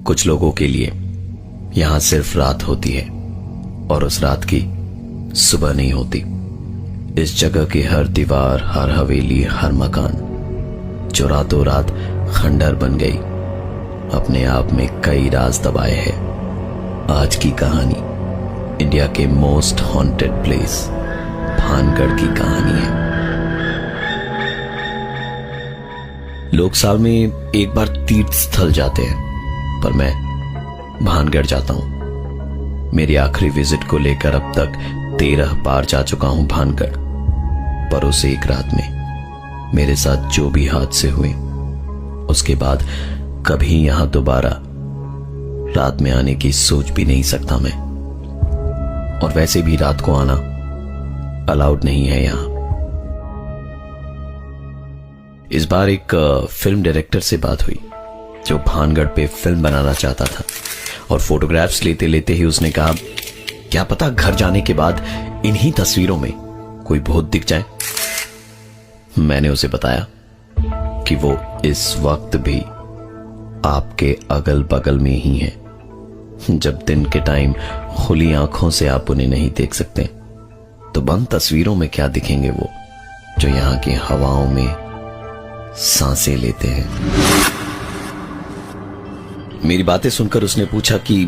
कुछ लोगों के लिए यहां सिर्फ रात होती है और उस रात की सुबह नहीं होती। इस जगह की हर दीवार, हर हवेली, हर मकान जो रातों रात खंडर बन गई, अपने आप में कई राज दबाए है। आज की कहानी इंडिया के मोस्ट हॉन्टेड प्लेस भानगढ़ की कहानी है। लोग साल में एक बार तीर्थ स्थल जाते हैं, पर मैं भानगढ़ जाता हूं। मेरी आखिरी विजिट को लेकर अब तक 13 बार जा चुका हूं भानगढ़, पर उस एक रात में मेरे साथ जो भी हादसे हुए, उसके बाद कभी यहां दोबारा रात में आने की सोच भी नहीं सकता मैं। और वैसे भी रात को आना अलाउड नहीं है यहां। इस बार एक फिल्म डायरेक्टर से बात हुई जो भानगढ़ पे फिल्म बनाना चाहता था, और फोटोग्राफ्स लेते लेते ही उसने कहा, क्या पता घर जाने के बाद इन्हीं तस्वीरों में कोई भूत दिख जाए। मैंने उसे बताया कि वो इस वक्त भी आपके अगल बगल में ही है। जब दिन के टाइम खुली आंखों से आप उन्हें नहीं देख सकते, तो बंद तस्वीरों में क्या दिखेंगे वो जो यहां की हवाओं में सांसें लेते हैं। मेरी बातें सुनकर उसने पूछा कि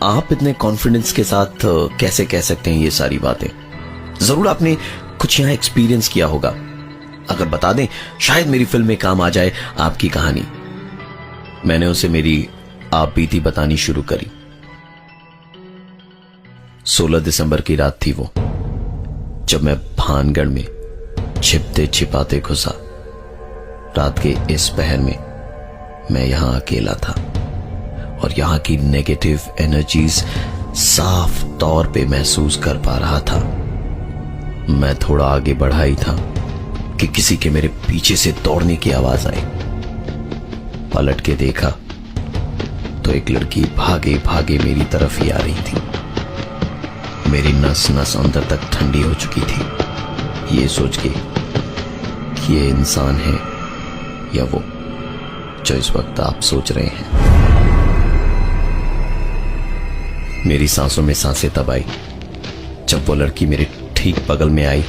आप इतने कॉन्फिडेंस के साथ कैसे कह सकते हैं ये सारी बातें? जरूर आपने कुछ यहां एक्सपीरियंस किया होगा, अगर बता दें शायद मेरी फिल्म में काम आ जाए आपकी कहानी। मैंने उसे मेरी आप बीती बतानी शुरू करी। 16 दिसंबर की रात थी वो, जब मैं भानगढ़ में छिपते छिपाते घुसा। रात के इस पहर में मैं यहां अकेला था और यहां की नेगेटिव एनर्जीज साफ तौर पे महसूस कर पा रहा था। मैं थोड़ा आगे बढ़ा ही था कि किसी के मेरे पीछे से दौड़ने की आवाज आई। पलट के देखा तो एक लड़की भागे भागे मेरी तरफ ही आ रही थी। मेरी नस नस अंदर तक ठंडी हो चुकी थी, ये सोच के कि ये इंसान है या वो जो इस वक्त आप सोच रहे हैं। मेरी सांसों में सांसें तब आई जब वो लड़की मेरे ठीक बगल में आई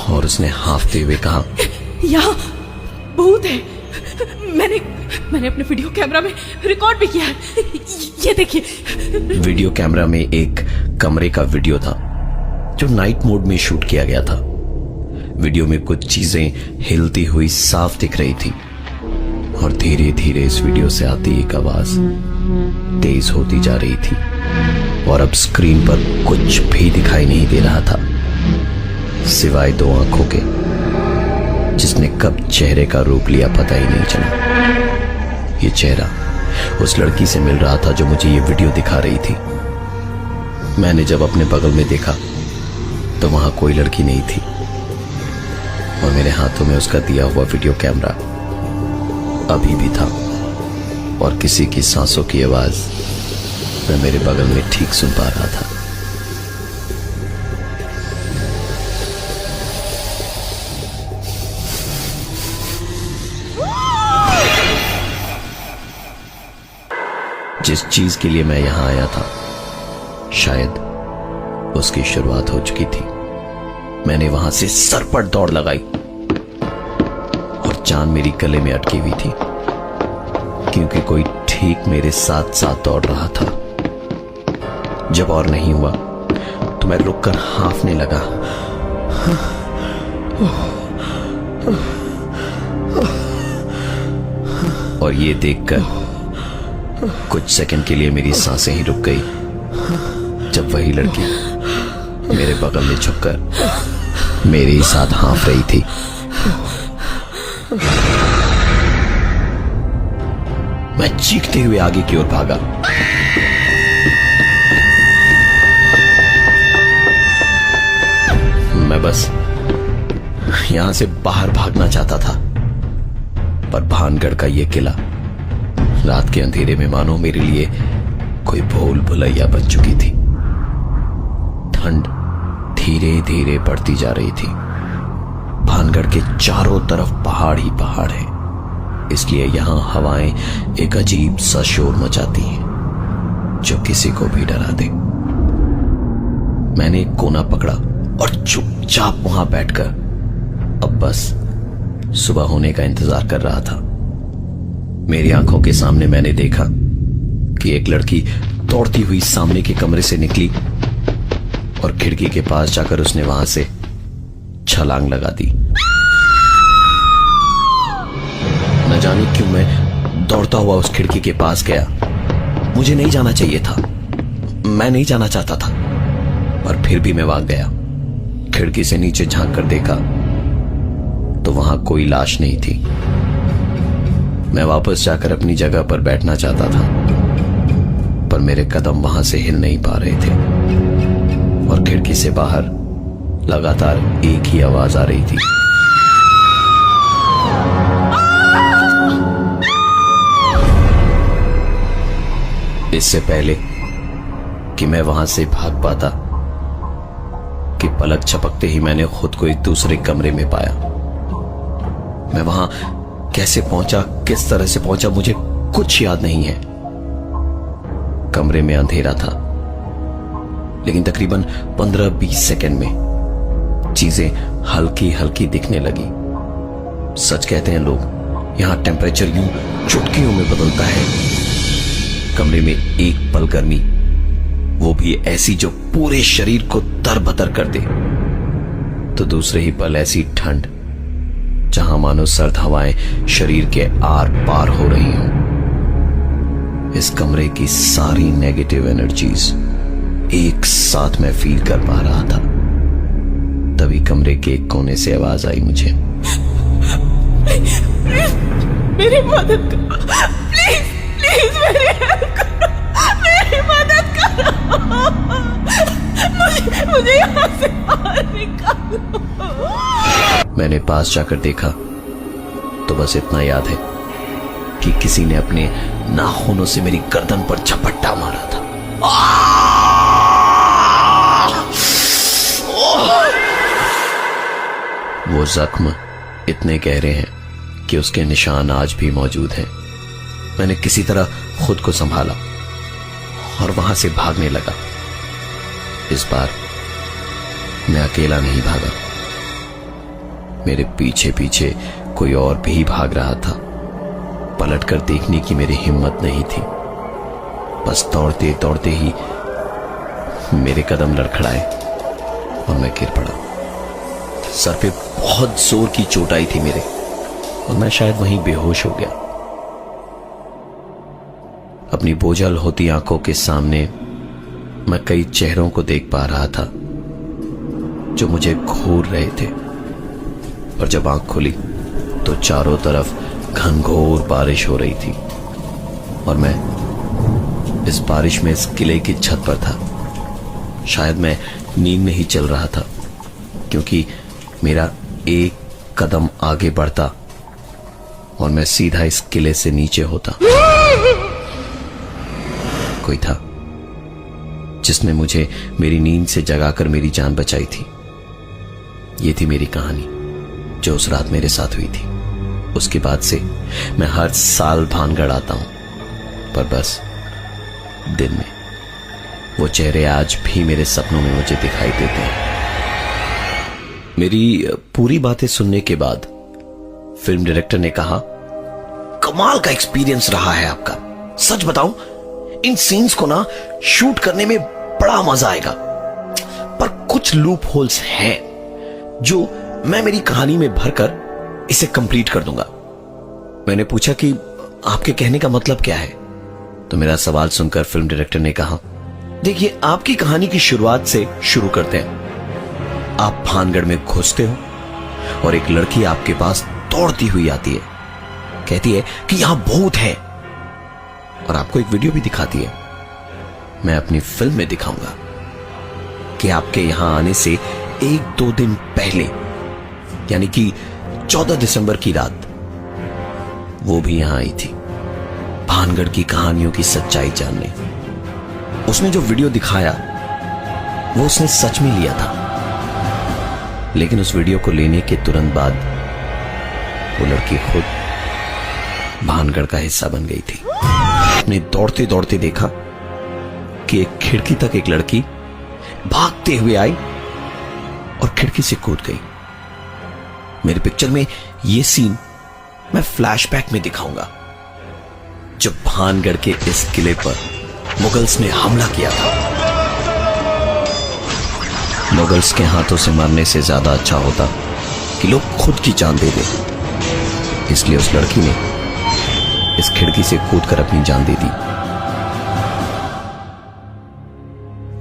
और उसने हांफते हुए कहा, यहाँ भूत है। मैंने अपने वीडियो कैमरा में रिकॉर्ड भी किया है, ये देखिए। वीडियो कैमरा में एक कमरे का वीडियो था जो नाइट मोड में शूट किया गया था। वीडियो में कुछ चीजें हिलती हुई साफ दिख रही थी और धीरे धीरे इस वीडियो से आती एक आवाज तेज होती जा रही थी और अब स्क्रीन पर कुछ भी दिखाई नहीं दे रहा था सिवाय 2 आंखों के, जिसने कब चेहरे का रूप लिया पता ही नहीं चला। ये चेहरा उस लड़की से मिल रहा था जो मुझे ये वीडियो दिखा रही थी। मैंने जब अपने बगल में देखा तो वहां कोई लड़की नहीं थी और मेरे हाथों में उसका दिया हुआ वीडियो कैमरा अभी भी था और किसी की सांसों की आवाज मैं मेरे बगल में ठीक सुन पा रहा था। जिस चीज के लिए मैं यहां आया था शायद उसकी शुरुआत हो चुकी थी। मैंने वहां से सरपट दौड़ लगाई और जान मेरी गले में अटकी हुई थी क्योंकि कोई ठीक मेरे साथ साथ दौड़ रहा था। जब और नहीं हुआ तो मैं रुककर हांफने लगा। और ये देखकर कुछ सेकंड के लिए मेरी सांसें ही रुक गई जब वही लड़की मेरे बगल में झुककर मेरे ही साथ हाँफ रही थी। मैं चीखते हुए आगे की ओर भागा। मैं बस यहां से बाहर भागना चाहता था, पर भानगढ़ का यह किला रात के अंधेरे में मानो मेरे लिए कोई भूल भुलैया बन चुकी थी। ठंड धीरे धीरे बढ़ती जा रही थी। भानगढ़ के चारों तरफ पहाड़ ही पहाड़ है इसलिए यहां हवाएं एक अजीब सा शोर मचाती हैं जो किसी को भी डरा दे। मैंने एक कोना पकड़ा और चुपचाप वहां बैठकर अब बस सुबह होने का इंतजार कर रहा था। मेरी आंखों के सामने मैंने देखा कि एक लड़की दौड़ती हुई सामने के कमरे से निकली और खिड़की के पास जाकर उसने वहां से छलांग लगा दी। न जाने क्यों मैं दौड़ता हुआ उस खिड़की के पास गया। मुझे नहीं जाना चाहिए था, मैं नहीं जाना चाहता था, पर फिर भी मैं वहां गया। खिड़की से नीचे झांक कर देखा तो वहां कोई लाश नहीं थी। मैं वापस जाकर अपनी जगह पर बैठना चाहता था, पर मेरे कदम वहां से हिल नहीं पा रहे थे और खिड़की से बाहर लगातार एक ही आवाज आ रही थी। इससे पहले कि मैं वहां से भाग पाता कि पलक झपकते ही मैंने खुद को एक दूसरे कमरे में पाया। मैं वहां कैसे पहुंचा, किस तरह से पहुंचा, मुझे कुछ याद नहीं है। कमरे में अंधेरा था, लेकिन तकरीबन 15-20 सेकंड में चीजें हल्की हल्की दिखने लगी। सच कहते हैं लोग, यहां टेम्परेचर यूं चुटकियों में बदलता है। कमरे में एक पल गर्मी, वो भी ऐसी जो पूरे शरीर को तरबतर कर दे, तो दूसरे ही पल ऐसी ठंड जहां मानो सर्द हवाएं शरीर के आर पार हो रही हों। इस कमरे की सारी नेगेटिव एनर्जीज एक साथ मैं फील कर पा रहा था। तभी कमरे के एक कोने से आवाज आई मुझे, मेरी मदद करो, प्लीज प्लीज मेरी हेल्प करो, मेरी मदद करो, मुझे यहाँ से बाहर निकालो। मैंने पास जाकर देखा तो बस इतना याद है कि किसी ने अपने नाखूनों से मेरी गर्दन पर झपट्टा मारा था। वो जख्म इतने गहरे हैं कि उसके निशान आज भी मौजूद हैं। मैंने किसी तरह खुद को संभाला और वहां से भागने लगा। इस बार मैं अकेला नहीं भागा, मेरे पीछे पीछे कोई और भी भाग रहा था। पलटकर देखने की मेरी हिम्मत नहीं थी। बस दौड़ते दौड़ते ही मेरे कदम लड़खड़ाए और मैं गिर पड़ा। सर पे बहुत जोर की चोट आई थी मेरे, और मैं शायद वहीं बेहोश हो गया। अपनी बोझल होती आंखों के सामने मैं कई चेहरों को देख पा रहा था जो मुझे घूर रहे थे, और जब आंख खुली तो चारों तरफ घनघोर बारिश हो रही थी और मैं इस बारिश में इस किले की छत पर था। शायद मैं नींद में ही चल रहा था, क्योंकि मेरा एक कदम आगे बढ़ता और मैं सीधा इस किले से नीचे होता। कोई था जिसने मुझे मेरी नींद से जगाकर मेरी जान बचाई थी। ये थी मेरी कहानी जो उस रात मेरे साथ हुई थी। उसके बाद से मैं हर साल भानगढ़ आता हूं, पर बस दिन में वो चेहरे आज भी मेरे सपनों में मुझे दिखाई देते हैं। मेरी पूरी बातें सुनने के बाद फिल्म डायरेक्टर ने कहा, कमाल का एक्सपीरियंस रहा है आपका। सच बताऊं, इन सीन्स को ना शूट करने में बड़ा मजा आएगा, पर कुछ लूप होल्स हैं जो मैं मेरी कहानी में भरकर इसे कंप्लीट कर दूंगा। मैंने पूछा कि आपके कहने का मतलब क्या है, तो मेरा सवाल सुनकर फिल्म डायरेक्टर ने कहा, देखिए आपकी कहानी की शुरुआत से शुरू करते हैं। आप भानगढ़ में घुसते हो और एक लड़की आपके पास दौड़ती हुई आती है, कहती है कि यहां भूत है, और आपको एक वीडियो भी दिखाती है। मैं अपनी फिल्म में दिखाऊंगा कि आपके यहां आने से 1-2 दिन पहले, यानी कि 14 दिसंबर की रात, वो भी यहां आई थी भानगढ़ की कहानियों की सच्चाई जानने। उसने जो वीडियो दिखाया वो उसने सच में लिया था, लेकिन उस वीडियो को लेने के तुरंत बाद वो लड़की खुद भानगढ़ का हिस्सा बन गई थी। आपने दौड़ते दौड़ते देखा कि एक खिड़की तक एक लड़की भागते हुए आई और खिड़की से कूद गई। मेरी पिक्चर में यह सीन मैं फ्लैशबैक में दिखाऊंगा, जब भानगढ़ के इस किले पर मुगल्स ने हमला किया था। मुगल्स के हाथों से मरने से ज्यादा अच्छा होता कि लोग खुद की जान दे दें, इसलिए उस लड़की ने इस खिड़की से कूदकर अपनी जान दे दी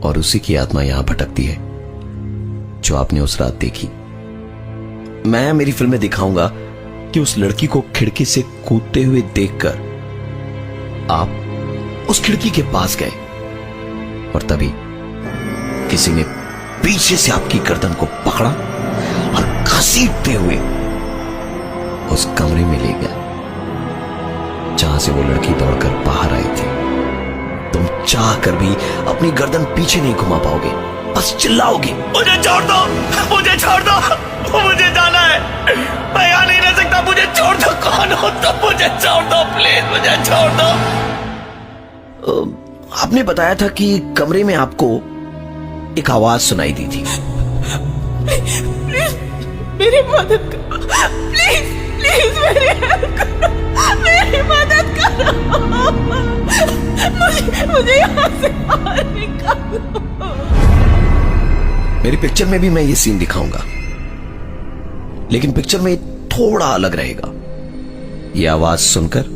और उसी की आत्मा यहां भटकती है जो आपने उस रात देखी। मैं मेरी फिल्म में दिखाऊंगा कि उस लड़की को खिड़की से कूदते हुए देखकर आप उस खिड़की के पास गए और तभी किसी ने पीछे से आपकी गर्दन को पकड़ा और घसीटते हुए उस कमरे में ले गया जहां से वो लड़की दौड़कर बाहर आई थी। तुम चाह कर भी अपनी गर्दन पीछे नहीं घुमा पाओगे, बस चिल्लाओगे, मुझे छोड़ दो, मुझे छोड़ दो, मुझे जाना है, मैं यहां नहीं रह सकता, मुझे छोड़ दो, कौन हो तुम, मुझे छोड़ दो प्लीज, मुझे छोड़ दो। आपने बताया था कि कमरे में आपको एक आवाज सुनाई दी थी। प्लीज मेरी मदद करो, प्लीज प्लीज मेरी हेल्प करो, मेरी मदद करो, मुझे यहां से बाहर निकालो। मेरी पिक्चर में भी मैं ये सीन दिखाऊंगा, लेकिन पिक्चर में थोड़ा अलग रहेगा। ये आवाज सुनकर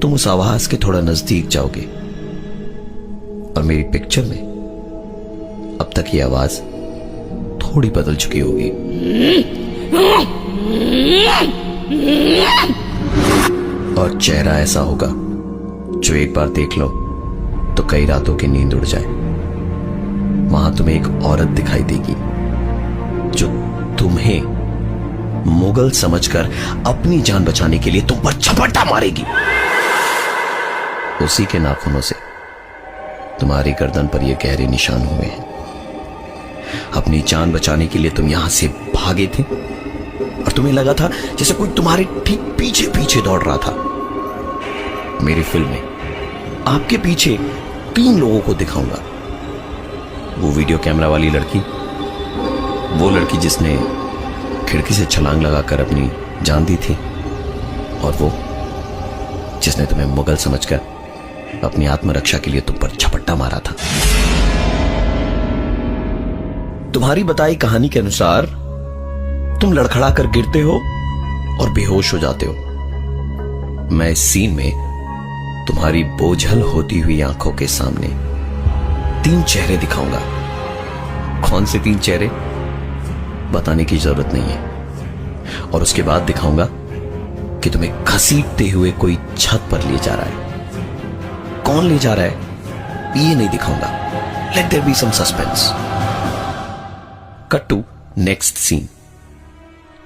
तुम उस आवाज के थोड़ा नजदीक जाओगे और मेरी पिक्चर में अब तक ये आवाज थोड़ी बदल चुकी होगी। और चेहरा ऐसा होगा जो एक बार देख लो तो कई रातों की नींद उड़ जाए। वहां तुम्हें एक औरत दिखाई देगी जो तुम्हें मुगल समझकर अपनी जान बचाने के लिए तुम पर झपट्टा मारेगी। उसी के नाखूनों से तुम्हारी गर्दन पर ये गहरे निशान हुए हैं। अपनी जान बचाने के लिए तुम यहां से भागे थे और तुम्हें लगा था जैसे कोई तुम्हारे ठीक पीछे पीछे दौड़ रहा था। मेरी फिल्म में आपके पीछे 3 लोगों को दिखाऊंगा। वो वीडियो कैमरा वाली लड़की, वो लड़की जिसने खिड़की से छलांग लगाकर अपनी जान दी थी, और वो जिसने तुम्हें मुगल समझकर अपनी आत्मरक्षा के लिए तुम पर झपट्टा मारा था। तुम्हारी बताई कहानी के अनुसार तुम लड़खड़ा कर गिरते हो और बेहोश हो जाते हो। मैं इस सीन में तुम्हारी बोझल होती हुई आंखों के सामने 3 चेहरे दिखाऊंगा। कौन से 3 चेहरे बताने की जरूरत नहीं है। और उसके बाद दिखाऊंगा कि तुम्हें घसीटते हुए कोई छत पर ले जा रहा है। कौन ले जा रहा है ये नहीं दिखाऊंगा। Let there be some suspense. Cut to next scene.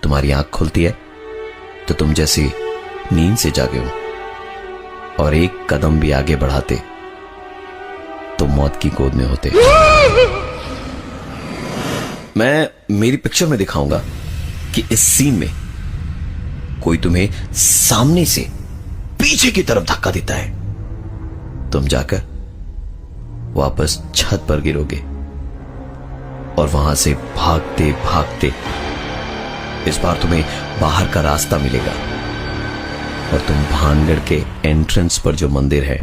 तुम्हारी आंख खुलती है तो तुम जैसे नींद से जागे हो और एक कदम भी आगे बढ़ाते तो मौत की गोद में होते। मैं मेरी पिक्चर में दिखाऊंगा कि इस सीन में कोई तुम्हें सामने से पीछे की तरफ धक्का देता है। तुम जाकर वापस छत पर गिरोगे और वहां से भागते भागते इस बार तुम्हें बाहर का रास्ता मिलेगा और तुम भानगढ़ के एंट्रेंस पर जो मंदिर है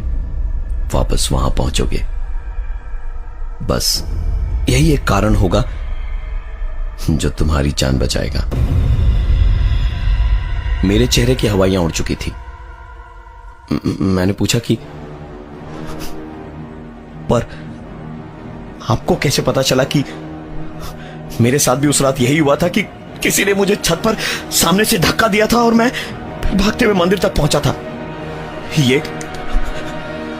वापस वहां पहुंचोगे। बस यही एक कारण होगा जो तुम्हारी जान बचाएगा। मेरे चेहरे की हवाइयां उड़ चुकी थी। मैंने पूछा कि पर आपको कैसे पता चला कि मेरे साथ भी उस रात यही हुआ था कि किसी ने मुझे छत पर सामने से धक्का दिया था और मैं भागते हुए मंदिर तक पहुंचा था। ये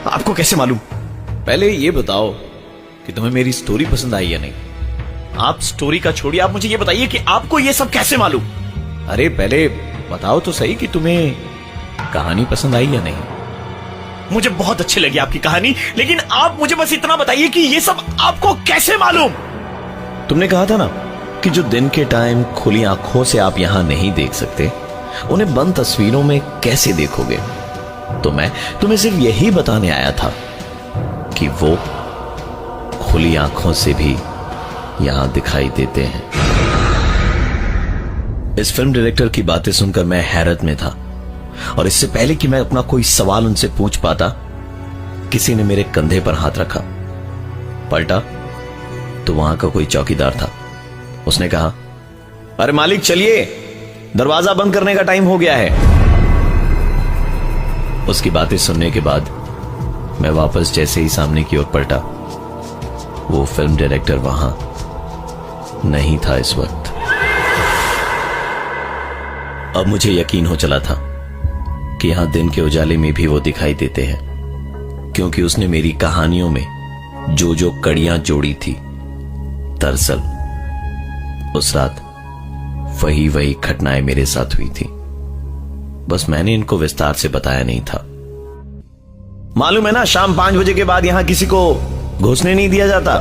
आपको कैसे मालूम? पहले ये बताओ कि तुम्हें मेरी स्टोरी पसंद आई या नहीं। आप स्टोरी का छोड़िए, आप मुझे ये बताइए कि आपको ये सब कैसे मालूम? अरे पहले बताओ तो सही कि तुम्हें कहानी पसंद आई या नहीं। मुझे बहुत अच्छी लगी आपकी कहानी, लेकिन आप मुझे बस इतना बताइए कि ये सब आपको कैसे मालूम? तुमने कहा था ना कि जो दिन के टाइम खुली आंखों से आप यहां नहीं देख सकते, उन्हें बंद तस्वीरों में कैसे देखोगे? तो मैं तुम्हें सिर्फ यही बताने आया था कि वो खुली आंखों से भी यहां दिखाई देते हैं। इस फिल्म डायरेक्टर की बातें सुनकर मैं हैरत में था, और इससे पहले कि मैं अपना कोई सवाल उनसे पूछ पाता, किसी ने मेरे कंधे पर हाथ रखा। पलटा तो वहां का कोई चौकीदार था। उसने कहा, अरे मालिक चलिए, दरवाजा बंद करने का टाइम हो गया है। उसकी बातें सुनने के बाद मैं वापस जैसे ही सामने की ओर पलटा, वो फिल्म डायरेक्टर वहां नहीं था इस वक्त। अब मुझे यकीन हो चला था कि यहां दिन के उजाले में भी वो दिखाई देते हैं, क्योंकि उसने मेरी कहानियों में जो जो कड़ियां जोड़ी थी, दरअसल उस रात वही वही घटनाएं मेरे साथ हुई थी। बस मैंने इनको विस्तार से बताया नहीं था। मालूम है ना, शाम 5 बजे के बाद यहां किसी को घुसने नहीं दिया जाता।